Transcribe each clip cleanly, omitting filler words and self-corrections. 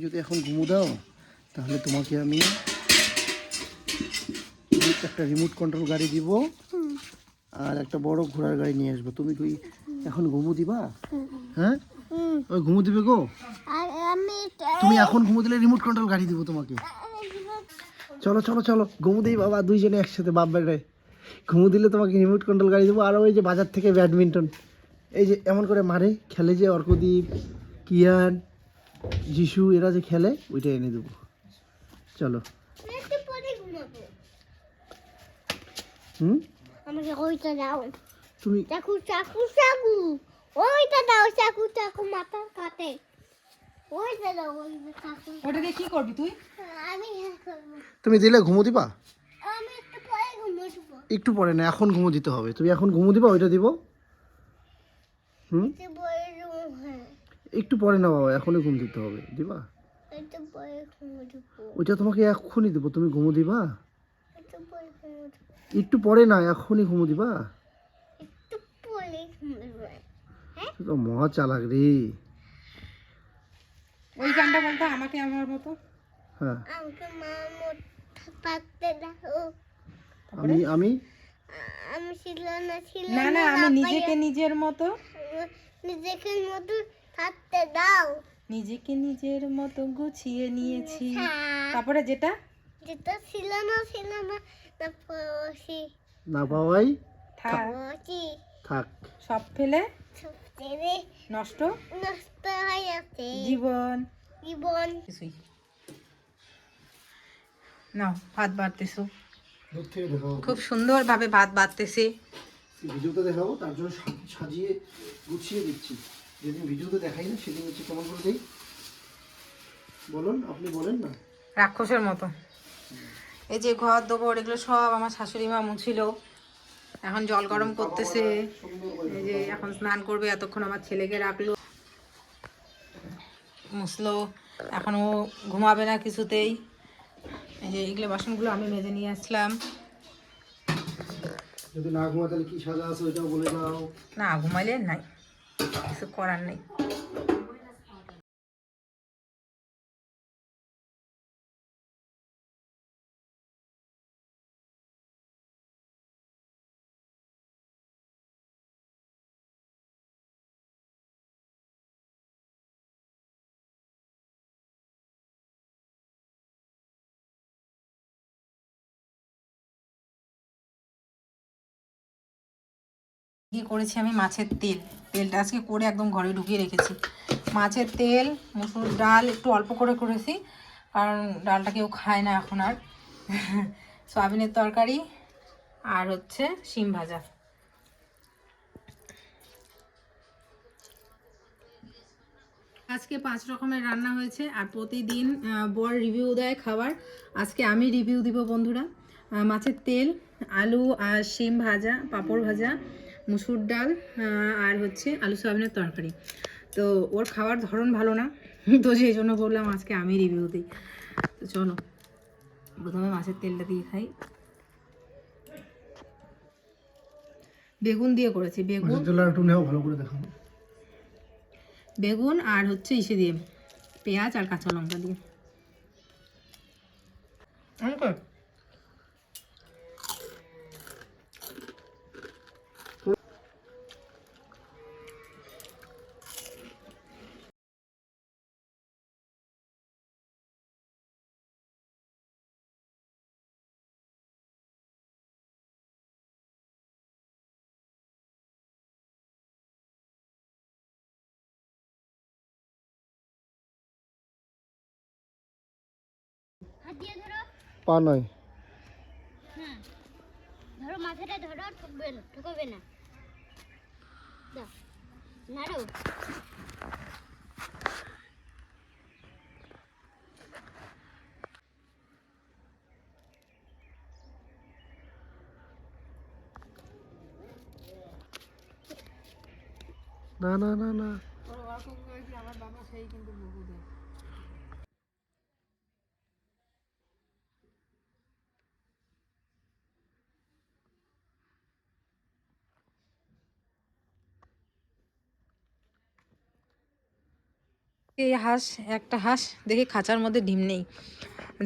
যদি এখন ঘুমো দাও তাহলে তোমাকে আমি একটা রিমোট কন্ট্রোল গাড়ি দিব আর একটা বড় ঘোড়ার গাড়ি নিয়ে আসবো। তুমি কি এখন ঘুমো দিবা? হ্যাঁ, ওই ঘুমো দিবে গো। তুমি এখন ঘুমো দিলে রিমোট কন্ট্রোল গাড়ি দিব তোমাকে। চলো চলো চলো ঘুমো দিই বাবা, দুইজনে একসাথে বাপ বেটায় ঘুমো দিলে তোমাকে রিমোট কন্ট্রোল গাড়ি দেবো। আর ওই যে বাজার থেকে ব্যাডমিন্টন এই যে এমন করে মারে খেলে যে অর্কদীপ, কিয়ান, যিশু এরা যে খেলে ওইটা এনে দেবো। চলো আমাকে ওইটা দাও। তুমি চাকু চাকু চাকু ওইটা দাও, চাকু চাকু মাথা কাটে। ওইটা দাও, ওইটা চাকু। ওটা দিয়ে কি করবি তুই? আমি করব। তুমি দিলে ঘুমো দিবা? আমি একটু পরে ঘুমোবো। একটু পরে না, এখন ঘুমো দিতে হবে। তুমি এখন ঘুমো দিবা, ওইটা দিব। একটু পরে হ্যাঁ, একটু পরে না বাবা, এখনই ঘুম দিতে হবে। দিবা? একটু পরে ঘুমোবো। ওইটা তোমাকে এক্ষুনি দেবো, তুমি ঘুমো দিবা? একটু পরে ঘুমোবো। একটু পরে না, এখনই ঘুমো দিবা? একটু পরে ঘুমোবো। তুই তো মহা চালাক রে। ওই গানটা বলতো আমাকে আমার মতো। হ্যাঁ, আমাকে মা মোটা পাকতে দাও। আমি আমি আমি ছিল না না, আমি নিজেকে নিজের মতো, নিজেকে মতো থাকতে দাও। নিজেকে নিজের মতো গুছিয়ে নিয়েছি। হ্যাঁ। তারপরে যেটা যেটা ছিল না না পড়ছি না পাওয়াই থাক, পড়ছি থাক। সব ফেলে ছেড়ে নষ্ট নষ্ট হয়ে যাচ্ছে জীবন। জীবন। কিছুই নাও, ভাত বাড়তেছো, দূর থেকে দেখাবো, খুব সুন্দরভাবে ভাত বাড়তেছে। ভিডিওতে দেখাবো, তার জন্য সাজিয়ে গুছিয়ে দিচ্ছি। যেদিন ভিডিওতে দেখাই না সেদিন হচ্ছে কেমন করে দেই বলুন, আপনি বলেন না। রাক্ষসের মতো। এই যে ঘর দোবর এগুলো সব আমার শাশুড়ি মা মুছিল, এখন জল গরম করতেছে। এই যে এখন স্নান করবে, এতক্ষণ আমার ছেলেকে রাখলো মুছলো, এখন ও ঘুমাবে না কিছুতেই। এই যে এগুলো বাসনগুলো আমি মেজে নিয়ে আসলাম। যদি না ঘুমা তাহলে কি সাজা আছে ওইটাও বলে দাও। না ঘুমাইলে নাই, কিছু করার নেই। কি করেছি আমি, মাছের তেল, তেলটা আজকে করে একদম ঘরে ঢুকিয়ে রেখেছি। মাছের তেল, মুসুর ডাল একটু অল্প করে করেছি, কারণ ডালটা কেউ খায় না এখন আর। সয়াবিনের তরকারি আর হচ্ছে শিম ভাজা। আজকে 5 রকমের রান্না হয়েছে, আর প্রতিদিন বর রিভিউ দেয় খাবার। আজকে আমি রিভিউ দিব বন্ধুরা। মাছের তেল, আলু আর শিম ভাজা, পাঁপড় ভাজা, মুসুর ডাল আর হচ্ছে আলু সয়াবিনের তরকারি। তো ওর খাওয়ার ধরন ভালো না, তো সেই জন্য বললাম আজকে আমি রিভিউ দিই। তো চলো প্রথমে মাছের তেলটা দিয়ে খাই। বেগুন দিয়ে করেছি, বেগুন একটু নেও, ভালো করে দেখাবো। বেগুন আর হচ্ছে ইসে দিয়ে, পেঁয়াজ আর কাঁচা লঙ্কা দিয়ে। হাত দিয়ে ধরো। পা নয়, হ্যাঁ ধরো, মাথাটা ধরো, ঠকবে না, ঠকাবে না। দাও নাড়ো। না না না না। আমার বাবা সেই কিন্তু বহু দেয়। এই হাঁস, একটা হাঁস দেখি খাঁচার মধ্যে ডিম নেই,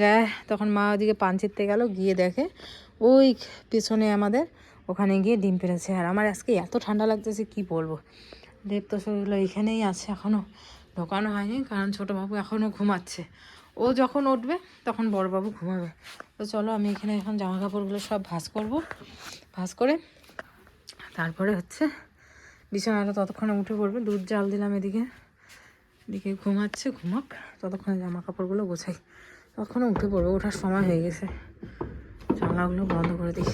যায় তখন মা ওদিকে পান ছিঁড়তে গেল, গিয়ে দেখে ওই পেছনে আমাদের ওখানে গিয়ে ডিম পেড়েছে। আর আমার আজকে এত ঠান্ডা লাগতেছে কি বলবো। দেব তো শরীরগুলো এখানেই আছে, এখনও ঢোকানো হয়নি, কারণ ছোটো বাবু এখনও ঘুমাচ্ছে। ও যখন উঠবে তখন বড়বাবু ঘুমাবে। তো চলো আমি এখানে এখন জামা কাপড়গুলো সব ভাঁজ করব, ভাঁজ করে তারপরে হচ্ছে বিছানাটা ততক্ষণে উঠে পড়বে। দুধ জাল দিলাম এদিকে, এদিকে ঘুমাচ্ছে, ঘুমাক, ততক্ষণে জামা কাপড়গুলো গোছাই, ততক্ষণে উঠে পড়বে, ওঠার সময় হয়ে গেছে। জানলাগুলো বন্ধ করে দিই।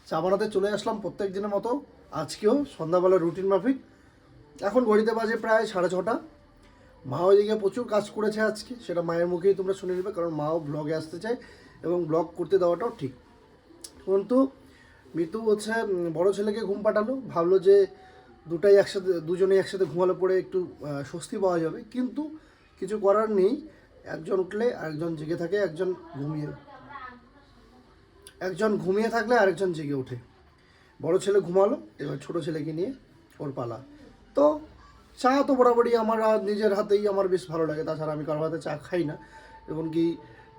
চা বানাতে চলে আসলাম প্রত্যেক দিনের মতো, আজকেও সন্ধ্যাবেলা রুটিন মাফিক। এখন ঘড়িতে বাজে প্রায় 6:30। মা ওইদিকে প্রচুর কাজ করেছে আজকে, সেটা মায়ের মুখেই তোমরা শুনে নেবে, কারণ মাও ব্লগে আসতে চায় এবং ব্লগ করতে দেওয়াটাও ঠিক। কিন্তু মিতু হচ্ছে বড় ছেলেকে ঘুম পাঠালো, ভাবলো যে দুজনেই একসাথে ঘুমালে পরে একটু স্বস্তি পাওয়া যাবে, কিন্তু কিছু করার নেই। একজন উঠলে আরেকজন জেগে থাকে, একজন ঘুমিয়ে থাকলে আরেকজন জেগে ওঠে। বড় ছেলে ঘুমালো, এবার ছোট ছেলেকে নিয়ে ওর পালা। তো চা তো বরাবরই আমার নিজের হাতেই আমার বেশ ভালো লাগে, তাছাড়া আমি কারোর হাতে চা খাই না, এমনকি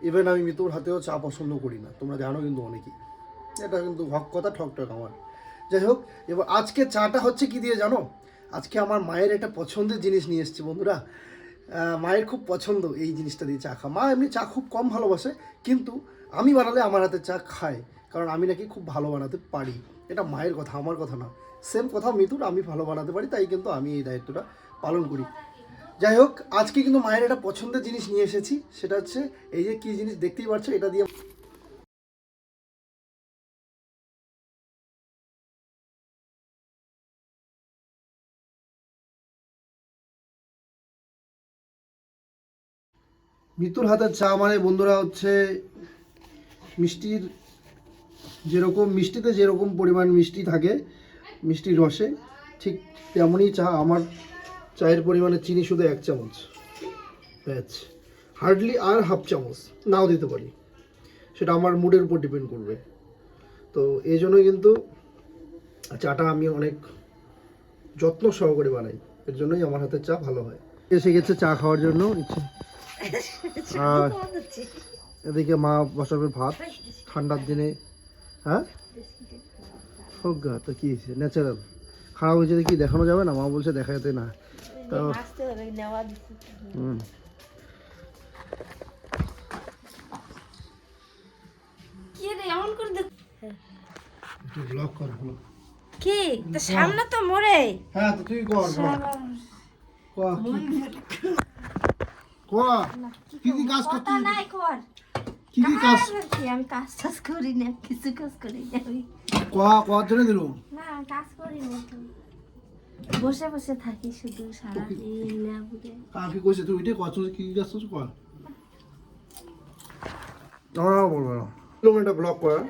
ইভেন আমি মিতুর হাতেও চা পছন্দ করি না, তোমরা জানো কিন্তু অনেকেই, এটা কিন্তু হক কথা, ঠকঠক আমার। যাই হোক, এবার আজকে চাটা হচ্ছে কি দিয়ে জানো? আজকে আমার মায়ের একটা পছন্দের জিনিস নিয়ে এসেছি বন্ধুরা। মায়ের খুব পছন্দ এই জিনিসটা দিয়ে চা খা। মা এমনি চা খুব কম ভালোবাসে, কিন্তু আমি বানালে আমার হাতে চা খায়, কারণ আমি নাকি খুব ভালো বানাতে পারি। এটা মায়ের কথা, আমার কথা না। সেম কথা মিতুর, আমি ভালো বানাতে পারি, তাই কিন্তু আমি এই দায়িত্বটা পালন করি। যাই হোক, আজকে কিন্তু মায়ের একটা পছন্দের জিনিস নিয়ে এসেছি, সেটা হচ্ছে এই যে কী জিনিস দেখতেই পাচ্ছ, এটা দিয়ে মিতুর হাতের চা মানে বন্ধুরা হচ্ছে মিষ্টিতে যেরকম পরিমাণ মিষ্টি থাকে মিষ্টির রসে, ঠিক তেমনই চা। আমার চায়ের পরিমাণে চিনি শুধু 1 চামচ, ব্যাচ, হার্ডলি আর হাফ চামচ নাও দিতে পারি, সেটা আমার মুডের উপর ডিপেন্ড করবে। তো এই জন্যই কিন্তু চাটা আমি অনেক যত্ন সহকারে বানাই, এর জন্যই আমার হাতের চা ভালো হয়। এসে গেছে চা খাওয়ার জন্য ইচ্ছে, আর এদিকে মা বসাবে ভাত ঠান্ডার দিনে। হ্যাঁ হোক গা, তো কি ন্যাচারাল, খারাপ হয়েছে কি দেখানো যাবে না? মা বলছে দেখাতে না, তো ব্লগ কর হলো কি তো সামনে তো মোরে। হ্যাঁ তো তুই কর কি কি কাজ করছিস? নাই কর কি কি কাজ? আমি কাজ টাজ করি না, কিছু কাজ করি না আমি। কর জন্য দিল না আমি কাজ করি না, তো বসে বসে থাকি শুধু সারাদিন লেবুকে। কাকি কইছে তুই উঠে কত কি কি কাজ করছিস কর। না বলবো না, কিলোমিটার ব্লগ করা।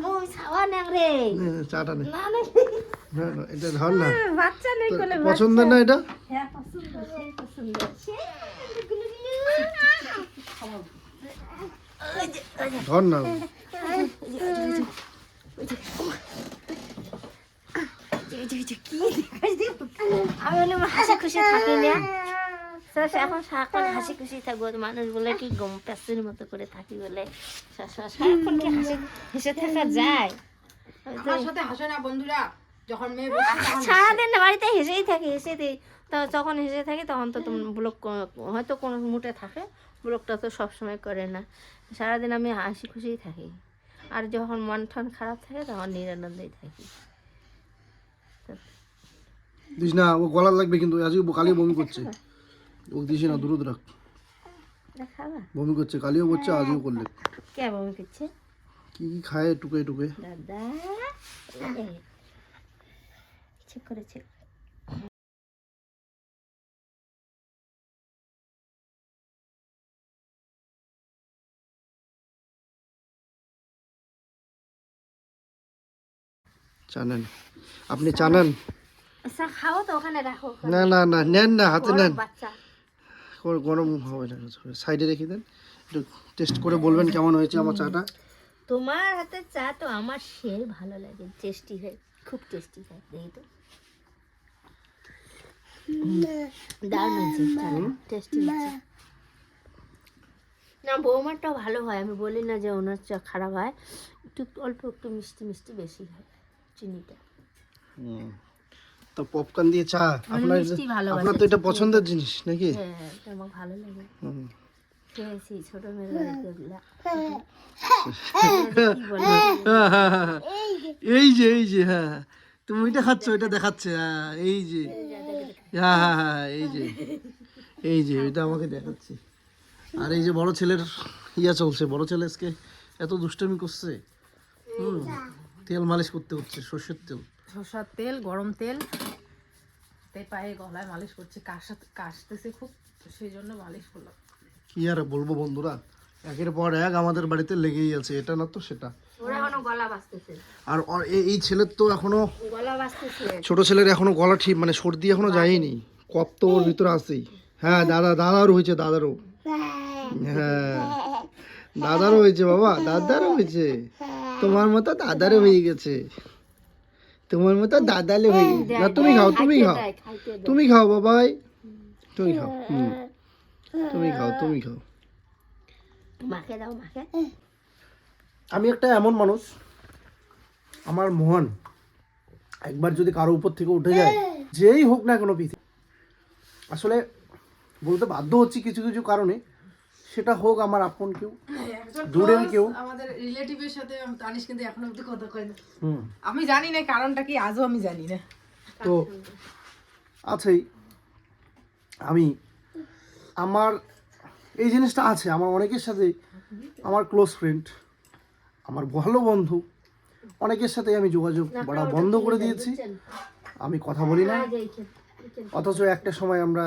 মই ছাওয়া না রে, চাটা নে, না না না না এটা ধর না, বাচ্চা নেই কোলে। পছন্দ না এটা? হ্যাঁ পছন্দ, সেই পছন্দ। ধর না, আমি বলে হাসি খুশি থাকি না, এখন সারাক্ষণ হাসি খুশি থাকবো। মানুষ বলে কি গম প্যাসের মতো করে থাকি বলে, সারাক্ষণ কি হাসি হেসে থাকা যায়? আমার সাথে হাসে না বন্ধুরা, যখন মেয়ে সারাদিন বাড়িতে হেসেই থাকে, হেসে তো যখন হেসে থাকি তখন তো তুমি ব্লগ হয়তো কোনো মুটে থাকে, ব্লগটা তো সবসময় করে না। সারাদিন আমি হাসি খুশিই থাকি, আর যখন মন টন খারাপ থাকে তখন নিরানন্দেই থাকি। দিস না, ও গলা লাগবে কিন্তু, আজকে কালিও বমি করছে। ও দিস না, দূর রাখ। খাবা বমি করছে, কালিও করছে, আজও করলে। কে বমি করছে? কি কি খায় টুকে টুকে। দাদা চেক করেছে। জানেন আপনি জানেন? আচ্ছা খাও তো, ওখানে রাখো। না না না, নেন না, হাতে নেন। বাচ্চা গরম হবে না, সাইডে রেখে দেন। একটু টেস্ট করে বলবেন কেমন হয়েছে আমার চাটা। তোমার হাতের চা তো আমার সেই ভালো লাগে, টেস্টি হয়, খুব টেস্টি হয়। দেখি তো, দারুণ হয়েছে, টেস্টি হয়েছে। না বৌমারটাও ভালো হয়, আমি বলি না যে ওনার চা খারাপ হয়, একটু অল্প একটু মিষ্টি মিষ্টি বেশি হয় চিনিটা। তো পপকর্ন দিয়ে চা, আপনার মিষ্টি ভালোবাসে, আপনার তো এটা পছন্দের জিনিস নাকি? হ্যাঁ এটা আমার ভালো লাগে, খেয়েছি ছোট মেয়ের বাড়িতে ওগুলা। কি বলে? এই যে হ্যাঁ, তুমি ওইটা খাচ্ছ, ওইটা দেখাচ্ছে। হ্যাঁ এই যে, হ্যাঁ হ্যাঁ হ্যাঁ, এই যে ওইটা আমাকে দেখাচ্ছে। আর এই যে বড় ছেলের ইয়া চলছে, বড় ছেলে আজকে এত দুষ্টামি করছে। তেল মালিশ করতে হচ্ছে, সর্ষের তেল, সরষের তেল, গরম তেল পায়ে গলায় মালিশ করছে, কাশতেছে খুব, সেই জন্য মালিশ করলাম। কি আর বলবো বন্ধুরা, একের পর এক আমাদের বাড়িতে লেগেই আছে, এটা না তো সেটা। ওরা এখনো গলা বাজতেছে, আর এই ছেলের তো এখনো, গলা বাজতেছে। ছোট ছেলের এখনো গলা ঠিক মানে সর্দি এখনো যায়নি, কফ তো ওর ভিতরে আছেই। হ্যাঁ দাদারও হয়েছে, দাদারও, হ্যাঁ দাদারও হয়েছে বাবা, দাদারও হয়েছে। তোমার মতো দাদারও হয়ে গেছে, তোমার মতো দাদালে হয়ে গেছে। না তুমি খাও, তুমি খাও, তুমি খাও বাবাই, তুমি খাও, তুমি খাও, তুমি খাও। মাকে দাও, মাকে। আমি একটা এমন মানুষ, আমার মন একবার যদি কারো উপর থেকে উঠে যায়, যেই হোক না কোনো পৃথিবী, আসলে বলতে বাধ্য হচ্ছি কিছু কিছু কারণে, সেটা হোক আমার আপন কেউ, দূরের কেউ। আমাদের রিলেটিভের সাথে তানিশ কিন্তু এখনো অবধি কথা কয় না। আমি জানি না কারণটা কি, আজও আমি জানি না। তো আছেই, আমি আমার এই জিনিসটা আছে, আমার অনেকের সাথে, আমার ক্লোজ ফ্রেন্ড, আমার ভালো বন্ধু, অনেকের সাথে আমি যোগাযোগ করা বন্ধ করে দিয়েছি, আমি কথা বলি না। অথচ একটা সময় আমরা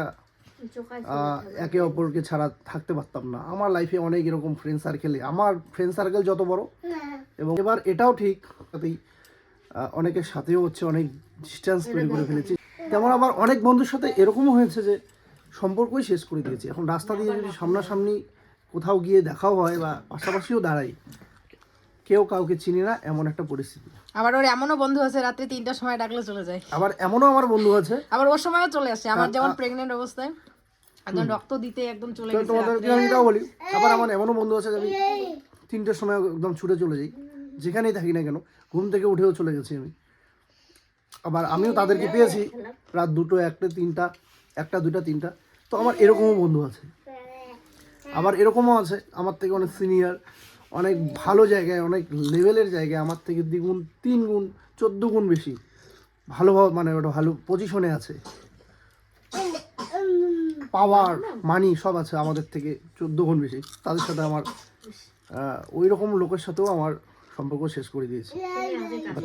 একে অপরকে ছাড়া থাকতে পারতাম না। আমার লাইফে অনেক এরকম ফ্রেন্ড সার্কেলে, আমার ফ্রেন্ড সার্কেল যত বড়, এবং এবার এটাও ঠিক তাতেই অনেকের সাথেও হচ্ছে অনেক ডিস্টেন্স তৈরি করে ফেলেছি। তেমন আবার অনেক বন্ধুর সাথে এরকমও হয়েছে যে সম্পর্কই শেষ করে দিয়েছি। এখন রাস্তা দিয়ে যদি সামনাসামনি কোথাও গিয়ে দেখাও হয় বা পাশাপাশিও দাঁড়াই, কেউ কাউকে চিনি না, এমন একটা পরিস্থিতি। আবার ওর এমনও বন্ধু আছে রাত্রে 3টার সময় ডাকলে চলে যায়। আবার এমনও আমার বন্ধু আছে, আবার ওর সময়ও চলে আসে, আমার যেমন প্রেগনেন্ট অবস্থায় একদম রক্ত দিতে একদম চলে গেছে। তোমাদেরকে আমি এটাও বলি, আবার আমার এমনও বন্ধু আছে যে আমি 3টের সময় একদম ছুটে চলে যাই, যেখানেই থাকি না কেন, ঘুম থেকে উঠেও চলে গেছি আমি। আবার আমিও তাদেরকে পেয়েছি রাত 2টো, 1টা, 3টা, 1টা, 2টা, 3টা। তো আমার এরকমও বন্ধু আছে। আবার এরকমও আছে আমার থেকে অনেক সিনিয়র, অনেক ভালো জায়গায়, অনেক লেভেলের জায়গায়, আমার থেকে 2 গুণ 3 গুণ 14 গুণ বেশি ভালোভাবে, মানে ওটা ভালো পজিশনে আছে, পাওয়ার মানি সব আছে আমাদের থেকে 14 গুণ বেশি। তাদের সাথে আমার ওই রকম লোকের সাথেও আমার সম্পর্ক শেষ করে দিয়েছি।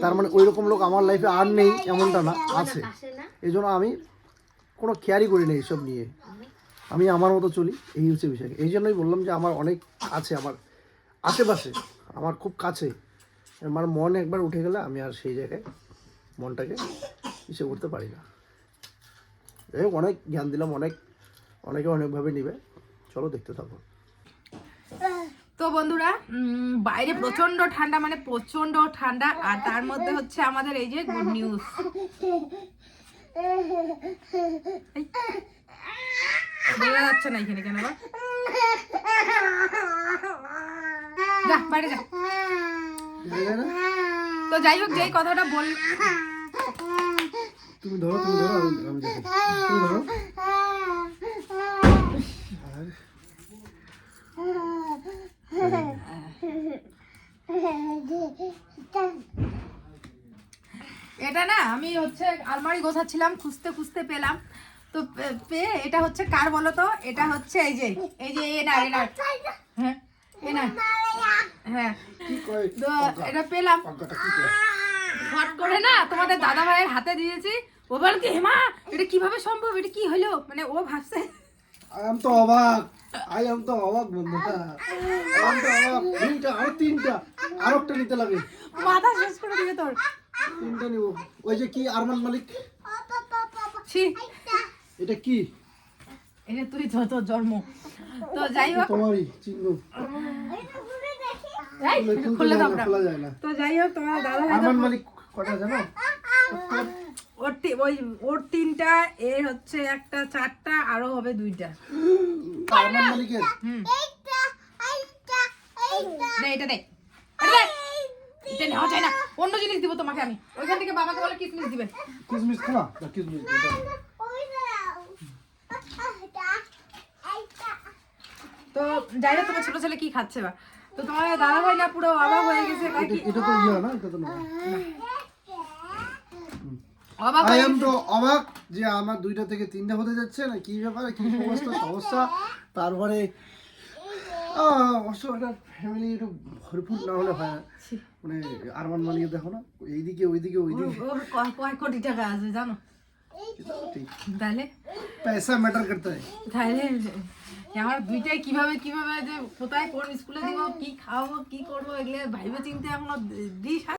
তার মানে ওই রকম লোক আমার লাইফে আর নেই এমনটা না, আছে। এই জন্য আমি কোনো কেয়ারই করি না এইসব নিয়ে, আমি আমার মতো চলি, এই হচ্ছে বিষয়। এই জন্যই বললাম যে আমার অনেক আছে, আমার আশেপাশে, আমার খুব কাছে। আমার মন একবার উঠে গেলে আমি আর সেই জায়গায় মনটাকে ইসে করতে পারি না। যাই হোক, অনেক জ্ঞান দিলাম, অনেকে অনেকভাবে নিবে, চলো দেখতে থাকো। তো বন্ধুরা, বাইরে প্রচন্ড ঠান্ডা, মানে প্রচন্ড ঠান্ডা, আর তার মধ্যে হচ্ছে আমাদের এই যে গুড নিউজ। বোঝা যাচ্ছে না এখানে কেন, যা বাইরে যা। তো যাই হোক, যেই কথাটা তুমি ধরো আমি দেখো তুমি ধরো এটা না আমি হচ্ছে আলমারি গোছাচ্ছিলাম, খুঁজতে খুঁজতে পেলাম। তো পেয়ে এটা হচ্ছে কার বলো তো? এটা হচ্ছে এই যে এনার হ্যাঁ এনার হ্যাঁ। কি কয় তো এটা পেলাম পাঙ্কাটা কি কয় হট করে না তোমাদের দাদা ভাইয়ের হাতে দিয়েছি। ও বল কি হেমা এটা কিভাবে সম্ভব, এটা কি হলো? মানে ও ভাবছে আই এম তো অবাক বন্ধুরা, আই এম তো অবাক। দুইটা আর তিনটা আর একটা নিতে লাগে, মাথা শেষ করে দিবে তোর। তিনটা নিব। ওই যে কি আরমান মালিক, ছি এটা কি? এটা তুই তোর জন্ম। তো যাই হোক তোমারই চিহ্ন। এই, এটা খুললে দাও না। খোলা যায় না। তো যাই হোক তোমার দাদা ভাই আরমান মালিক কটা জানো? ওর তিনটা, এর হচ্ছে একটা, চারটা, আরো হবে দুইটা। আরমান মালিকের দে এটা দে, এটা দে। এটা নেওয়া যায় না, অন্য জিনিস দিব তোমাকে আমি। ওইখান থেকে বাবাকে বলে কিসমিস দিবে। কিসমিস খোলা না কিসমিস এটা। তো যাই হোক তোমার ছোট ছেলে কি খাচ্ছে বা। তো তোমার দাদা ভাই না পুরো অবাক হয়ে গেছে, কয় কি এটা তো ইয়া না, এটা তো না। অবাক আই হয়ে এম তো অবাক যে আমার দুইটা থেকে তিনটা হতে যাচ্ছে না, কি ব্যাপার, কি সমস্যা। তারপরে অবশ্য এটা ফ্যামিলি একটু ভরপুর না হলে হয় না। মানে আরমান মালিক দেখো না, এইদিকে ওইদিকে ওইদিকে, ওর কয় কোটি টাকা আছে জানো? ঠিক তাহলে পয়সা ম্যাটার করতে হয়। তাহলে আমার দুইটাই কিভাবে যে কোথায় কোন স্কুলে দিব, কি খাওয়াবো, কি করবো, এগুলো ভাইবে চিন্তে এখনো দিস।